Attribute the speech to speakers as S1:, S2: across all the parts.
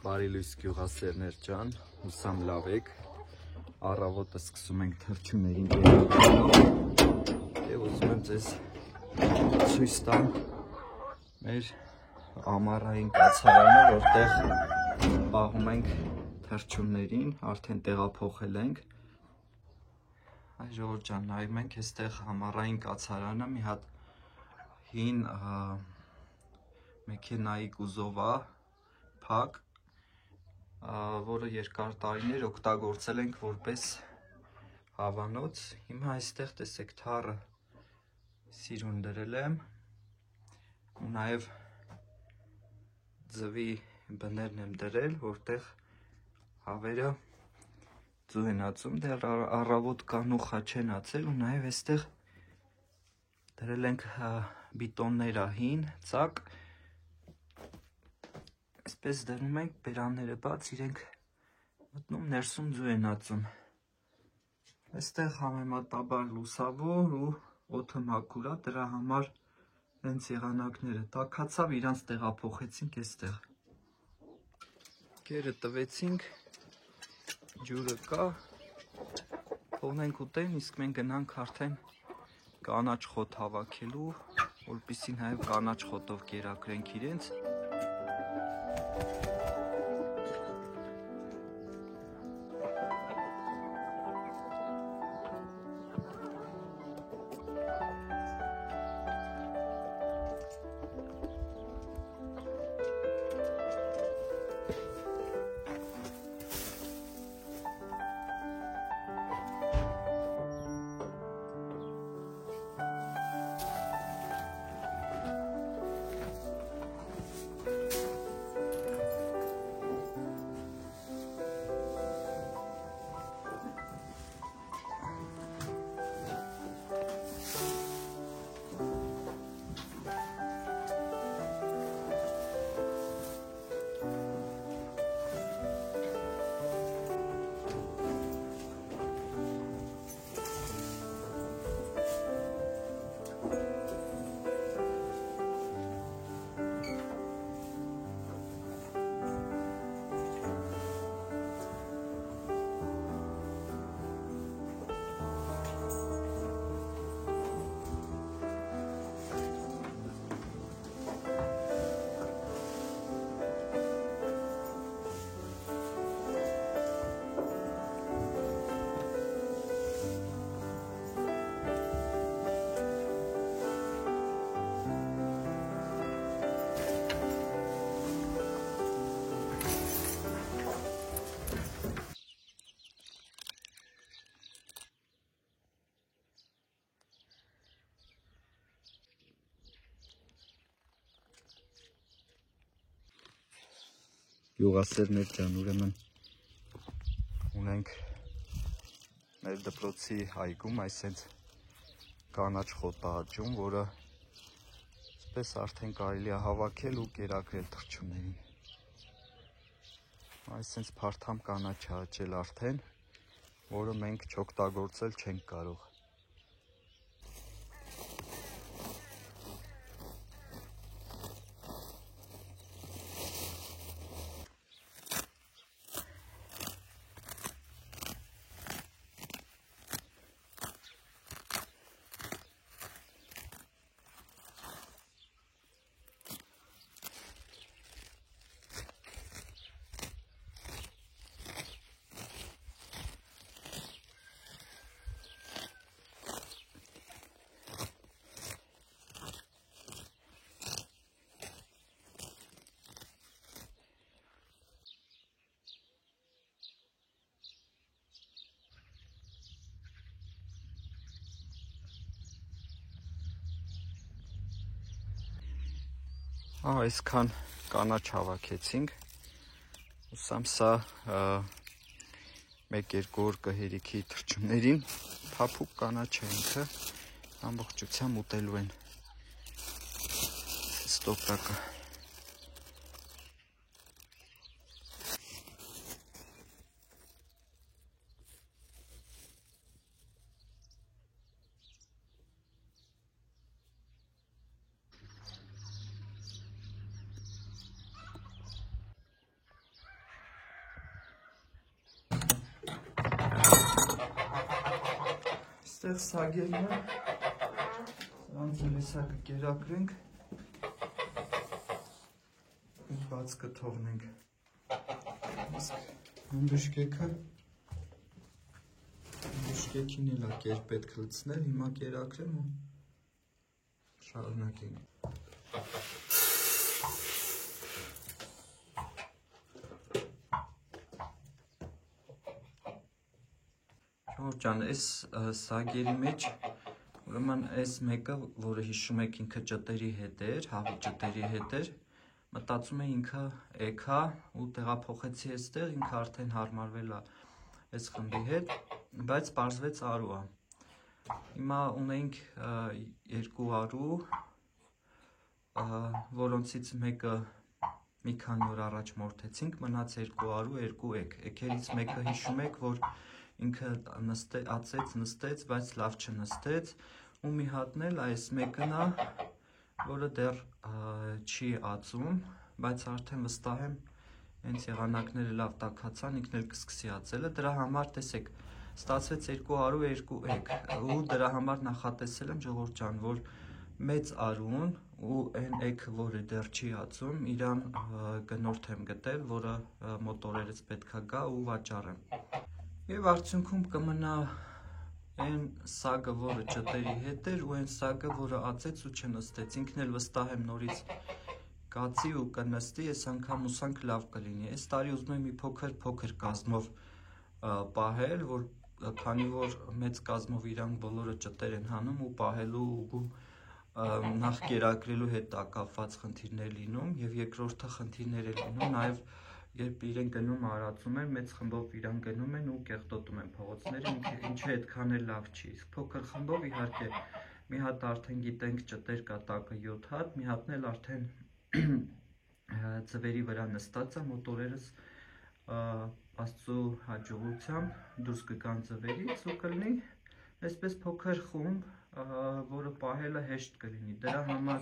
S1: Բարի լույս գյուղասերներ ջան, հուսամ լավ եք, առավոտը սկսում ենք թռչուններին կերակրելով և ուզում եմ ձեզ ցույց տամ մեր ամառային կացարանը, որտեղ պահում ենք թռչուններին, արդեն տեղափոխել ենք։ Այ ժողովուրդ ջան, նայում ենք այստեղ ամառային կացարանը մի հատ հին մեքենայի կուզով է, փակ, որը երկար տարիներ օգտագործել ենք որպես հավանոց։ Հիմա այստեղ տեսեք թառը սիրուն դրել եմ ու նաև ձվի բներն եմ դրել, որտեղ հավերը ձու են ածում, դեռ առավոտ կանուխա չեն ածել ու նաև այստեղ դրել ենք բիտոններ հին, ծակ, այսպես դնում ենք, բերանները բաց, իրենք մտնում ներսում ձու են ածում։ Այստեղ համեմատաբար լուսավոր ու օդը մաքուր է, դրա համար հենց եղանակները տաքացավ, իրանց տեղափոխեցինք այստեղ։ Գերը տվեցինք, ջուրը կա, թողնենք ուտեն, իսկ մենք գնանք արդեն կանաչ խոտ հավաքելու, որպեսզի նաև կանաչ խոտով կերակրենք իրենց։ Գյուղասերներ ջան, ուրեմն ունենք մեր դպրոցի այգում այսենց կանաչ խոտ աճում, որը այսպես արդեն կարելի է հավաքել ու կերակրել թռչուններին։ Այսենց փարթամ կանաչ է աճել արդեն, որը մենք չօգտագործել չենք կարող։ Այսքան կանաչ հավաքեցինք, ուսամ սա 1-2 օր կհերիքի թռչուններին, փափուկ կանաչ է ինքը, ամբողջությամբ ուտելու են ստոպրակը։ Այստեղ սագերն են, սրանց էլ հեսա կկերակրենք, բաց կթողնենք, հնդուշկեքին էլ կեր պետք լցնել, հիմա կերակրեմ ու շարունակենք։ Ջան, այս սագերի մեջ, ուրեմն այս մեկը, որը հիշում եք ինքը ճտերի հետ էր, հավի ճտերի հետ էր, մտածում է ինքը էքա ու տեղափոխեցի այստեղ, ինքը արդեն հարմարվել է այս խմբի հետ, բայց պարզվեց արու է։ Հիմա ունենք 2 արու, որոնցից մեկը մի քանի օր առաջ մորթեցինք, մնաց 2 արու, 2 էգ։ Էգերից մեկը հիշում եք, որ ինքը ածեց, նստեց, բայց լավ չնստեց, ու մի հատն էլ այս մեկն է, որը դեռ չի ածում, բայց արդեն վստահ եմ, հենց եղանակները լավ տաքացան, ինքն էլ կսկսի ածելը, դրա համար տեսեք, ստացվեց 2 արու, 2 էգ, ու դրա համար նախատեսել եմ, ժողովուրդ ջան, որ մեծ արուն ու այն էգը, որը դեռ չի ածում, իրան գնորդ եմ գտել, որը մոտորերից պետքա գա ու վաճառեմ։ Եվ արդյունքում կմնա այն սագը, որը ճտերի հետ էր, ու այն սագը, որը ածեց ու չնստեց, ինքն էլ վստահ եմ նորից կածի ու կնստի, այս անգամ ուսանք լավ կլինի։ Այս տարի ուզում եմ մի փոքր կազմով պահել, որ քանի որ մեծ կազմով իրանք բոլորը ճտեր են հանում ու պահելու ու նախ կերակրելու հետ կապված խնդիրներ լինում, եւ երկրորդը խնդիրներ է լինում, նաեւ երբ իրեն գնում արածում են, մեծ խմբով իրան գնում են ու կեղտոտում են փողոցները, ինչը այդքան էլ լավ չի։ Իսկ փոքր խմբով իհարկե մի հատ արդեն գիտենք ճտեր կա տակը 7 հատ, մի հատն էլ արդեն ձվերի վրա նստած է, մոտորերս Աստծո հաջողությամբ դուրս կգան ձվերից ու կլինի այսպես փոքր խումբ, որը պահելը հեշտ կլինի։ Դրա համար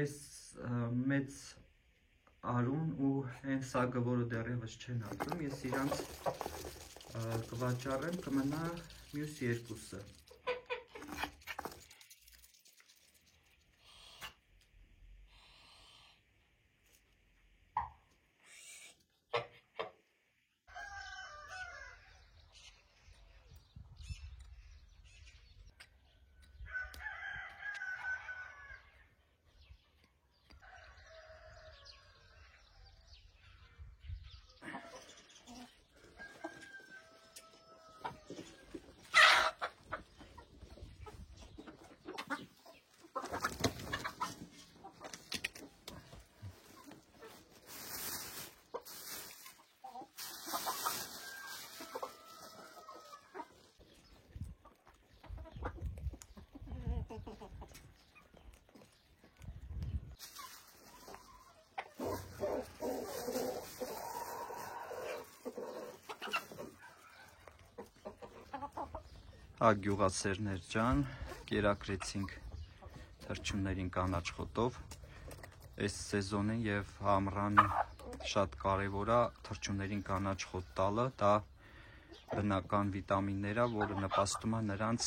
S1: այս մեծ արուն ու այն սագը, որը դեռևս չեն ածում, ես իրանց կվաճառեմ, կմնա մյուս երկուսը։ Գյուղասերներ ջան, կերակրեցինք թռչուններին կանաչ խոտով, այս սեզոնին եւ ամռանը շատ կարեւոր է թռչուններին կանաչ խոտ տալը, դա բնական վիտամիններ է, որը նպաստում է նրանց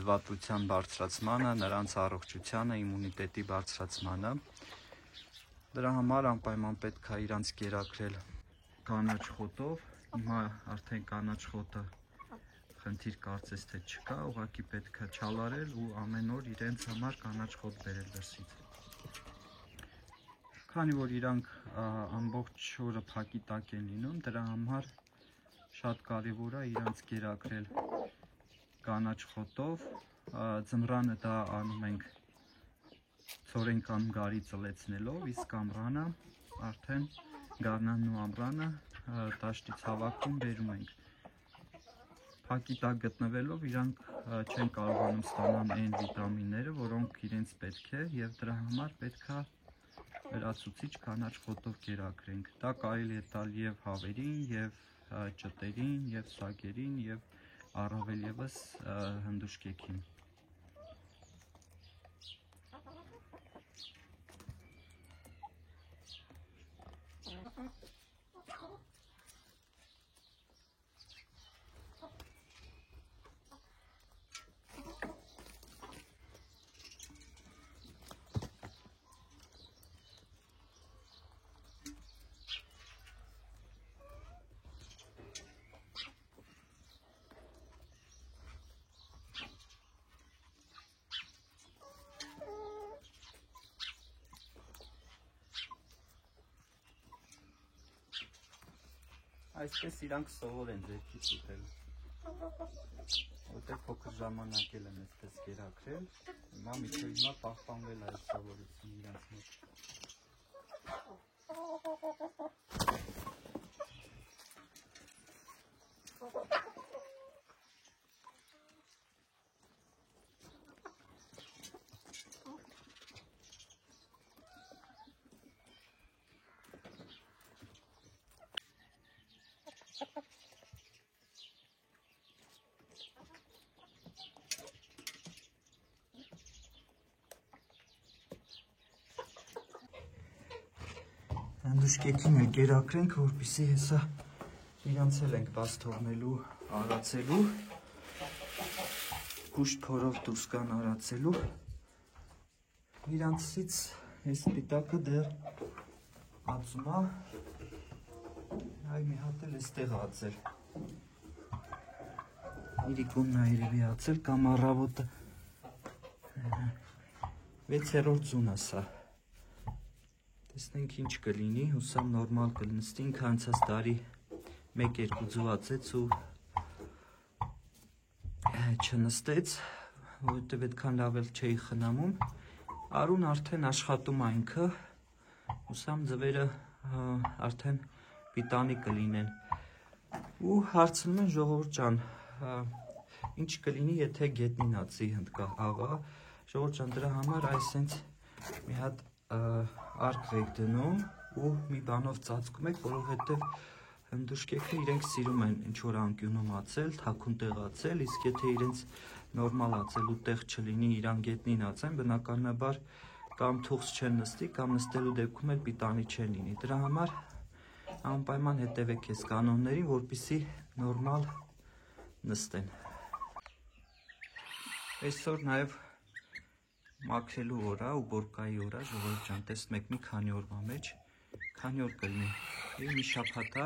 S1: զվարթության բարձրացմանը, նրանց առողջությանը, իմունիտետի բարձրացմանը։ Դրա համար անպայման պետք է իրանց կերակրել կանաչ խոտով, հիմա արդեն կանաչ խոտը խնդիր կարծես թե չկա, ուղղակի պետք է չալարել ու ամեն օր իրենց համար կանաչ խոտ բերել դրսից։ Քանի որ իրանք ամբողջ օրը փակի տակ են լինում, դրա համար շատ կարևոր է իրանց կերակրել կանաչ խոտով, ձմռանը դա անում ենք ցորեն կամ գարի ծլեցնելով, իսկ ամռանը արդեն գարնանն ու ամռանը դաշտից հավաքում բերում ենք։ Փակի տակ գտնվելով իրանք չեն կարողանում ստանալ այն վիտամինները, որոնք իրենց պետք է, եւ դրա համար պետք է լրացուցիչ կանաչ խոտով կերակրենք։ Դա կարելի է տալ եւ հավերին, եւ ճտերին, եւ սագերին, եւ առավել եւս հնդուշկեքին։ Այսպես իրանք սովոր են ձերքից ուտել, որտեղ փոքր ժամանակ էլ են այսպես կերակրել, հիմա մինչև հիմա պահպանվել է այս սովորությունը իրանց մոտ։ Հնդուշկեքին էլ կերակրենք, որպեսզի հեսա իրանց էլ ենք բաց թողնելու արացելու, կուշտ փորով դուրս կան արացելու, իրանցից այս պիտակը դեռ ածում է, այ մի հատ էլ էստեղ ածել, իրիկունն է երևի ածել կամ առավոտը, 6-րդ ձունը սա։ Տեսնենք ինչ կլինի, հուսամ նորմալ կլնստի, ինքը անցած տարի 1-2 ձուացեց ու չնստեց, որովհետև այդքան լավ էլ չէի խնամում, արուն արդեն աշխատում է ինքը, հուսամ ձվերը արդեն պիտանի կլինեն, ու հարցնում են ժողովուրդ ջան, ինչ կլինի, եթե գետնին ածի հնդկաղավը, ժողովուրդ ջան, դրա համար այսենց մի հատ արկ եք դնում ու մի բանով ծածկում եք, որովհետև հնդուշկեքը իրենք սիրում են ինչ-որ անկյունում ածել, թաքուն տեղ ածել, իսկ եթե իրենց նորմալ ածելու տեղ չլինի, իրան գետնին ածեն, բնականաբար կամ թուղթ չեն նստի, կամ նստելու դեպքում էլ պիտանի չեն լինի։ Դրա համար անպայման հետևեք այս կանոններին, որպեսզի նորմալ նստեն։ Այսօր նաև մաքրելու օր է ու բորկայի օր է, ժողովուրդ ջան, տեսնում եք մի քանի օրվա մեջ, քանի օր կլինի, մի շաբաթ է,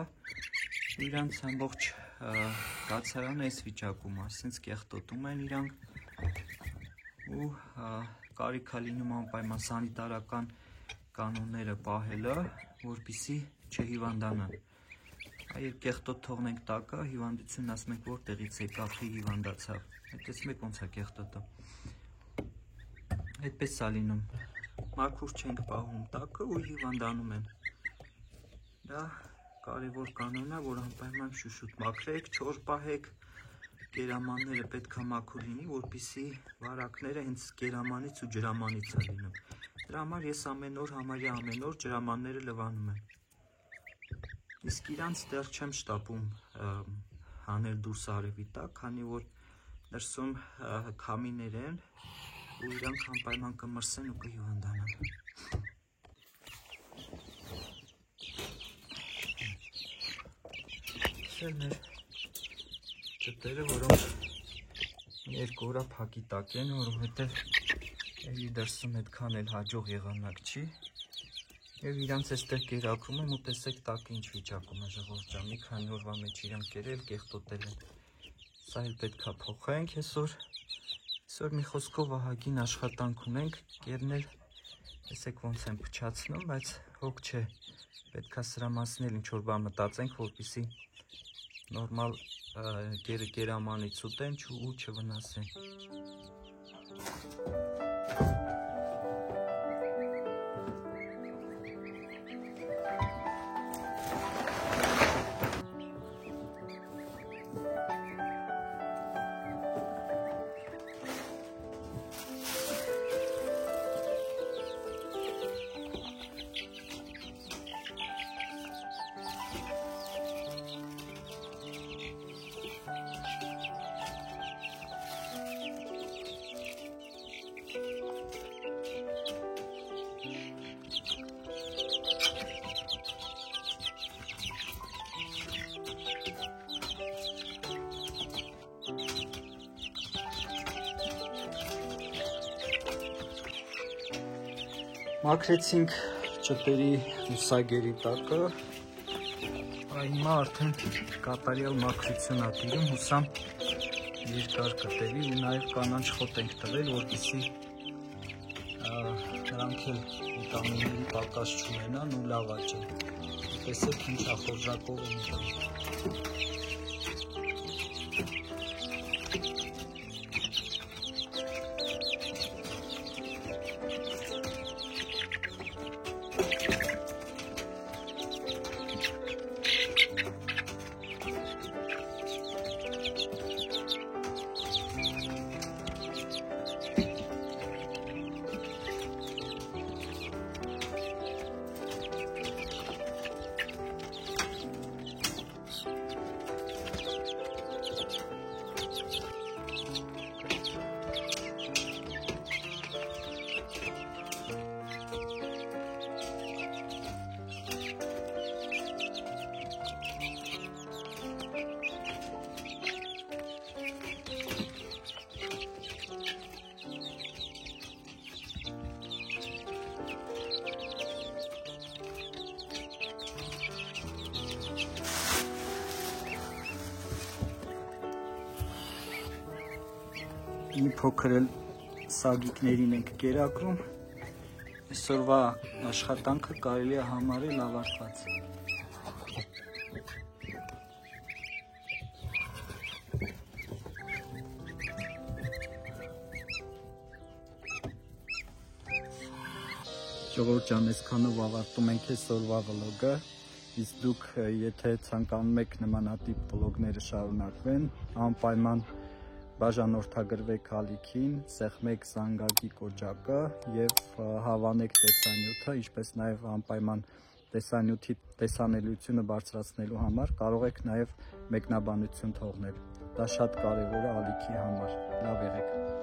S1: իրանց ամբողջ կացարանը այս վիճակում է, ասենց կեղտոտում են իրանք ու կարիք է լինում անպայման սանիտարական կանոնները պահելը, որպեսզի չհիվանդանան։ Երբ կեղտոտ թողնենք տակը, հիվանդությունն ասում ենք որտեղից եկավ, հիվանդացավ, տեսնում եք ոնց է կեղտոտը։ Այդպես է լինում, մաքուր չենք պահում տակը ու հիվանդանում են։ Դա կարևոր կանոն է, որ անպայման շուշուտ մաքրեք, չոր պահեք, գերամանները պետք է մաքուր լինի, որպեսզի վարակները հենց գերամանից ու ջրամանից է լինում։ Դրա համար ես ամեն օր, համարյա ամեն օր ջրամանները լվանում եմ։ Իսկ իրանց դեռ չեմ շտապում հանել դուրս արևի տակ, քանի որ ներսում քամիներ են ու իրանք անպայման կմրսեն ու կհիվանդանան։ Սել մեր ճտերը, որոնք 2 օր փակի տակ են, որովհետև էլի դրսում այդքան էլ հաջող եղանակ չի։ Եվ իրանց այստեղ կերակրում եմ ու տեսեք տակը ինչ վիճակում է, ժողովուրդ ջան, մի քանի օրվա մեջ իրան կերել, կեղտոտել են։ Սա էլ պետք է փոխենք այսօր։ Այսօր մի խոսքով ահագին աշխատանք ունենք, կերնել, տեսեք ոնց են փչացնում, բայց հոգ չէ, պետք է սրա մասին էլ ինչ-որ բան մտածենք, որպեսզի նորմալ գերամանից ուտեն ու չվնասեն։ Մաքրեցինք ճտերի ուսագերի տակը, հիմա արդեն կատարյալ մաքրություն ա տիրում, հուսամ երկար կտևի ու նաև կանաչ խոտ ենք տվել, որպեսզի նրանք էլ վիտամինների պակաս չունենան ու լավ աճեն։ Տեսեք ինչ ախորժակով են տանում։ Մի փոքր էլ սագիկներին ենք կերակրում, այսօրվա աշխատանքը կարելի է համարել ավարտված։ Ժողովուրդ ջան, այսքանով ավարտում ենք այսօրվա վլոգը, իսկ դուք եթե ցանկանում եք նմանատիպ վլոգները շարունակվեն, անպայման բաժանորդագրվեք ալիքին, սեղմեք զանգակի կոճակը և հավանեք տեսանյութը, ինչպես նաև անպայման տեսանյութի տեսանելիությունը բարձրացնելու համար կարող եք նաև մեկնաբանություն թողնել։ Դա շատ կարևոր է ալիքի համար։ Լավ եղեք։